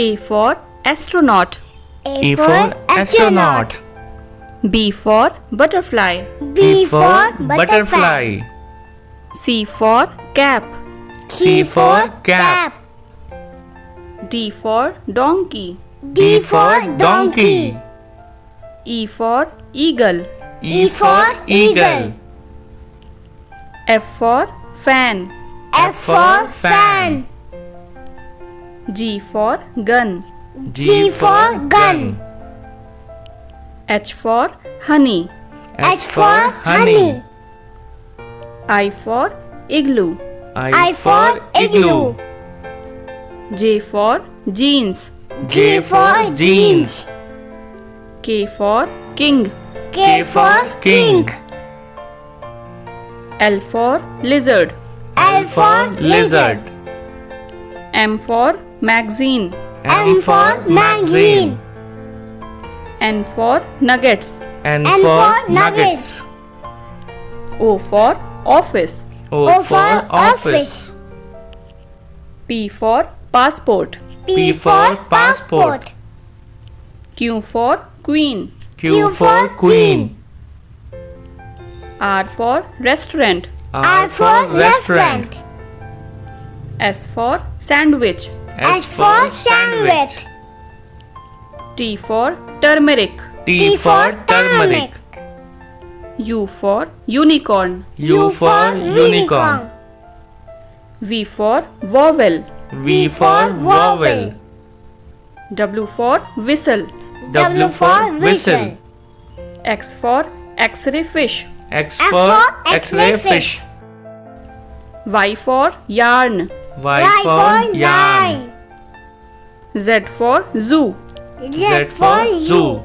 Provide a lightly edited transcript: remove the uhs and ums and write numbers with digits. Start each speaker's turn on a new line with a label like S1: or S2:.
S1: A for astronaut.
S2: A for astronaut.
S1: B for butterfly.
S2: B for butterfly.
S1: C for cap.
S2: C for cap.
S1: D for donkey.
S2: D for donkey.
S1: E for eagle.
S2: E for eagle.
S1: F for fan.
S2: F for fan.
S1: G for gun.
S2: G for gun.
S1: H for honey.
S2: H for honey.
S1: I for igloo.
S2: I for igloo.
S1: J for jeans.
S2: J for jeans.
S1: K for king.
S2: K for king.
S1: L for lizard.
S2: L for lizard.
S1: M for magazine.
S2: M for magazine.
S1: N for nuggets.
S2: N for nuggets.
S1: O for office.
S2: O for office.
S1: P for passport.
S2: P for passport.
S1: Q for queen.
S2: Q for queen.
S1: R for restaurant.
S2: R for restaurant.
S1: S for sandwich.
S2: S for sandwich.
S1: T for turmeric.
S2: T for turmeric.
S1: U for unicorn.
S2: U for unicorn.
S1: V for vowel.
S2: V for vowel.
S1: W for whistle.
S2: W for whistle.
S1: X for X-ray fish.
S2: X for X-ray fish.
S1: Y for yarn.
S2: Y for yarn.
S1: Z for zoo.
S2: Z for zoo.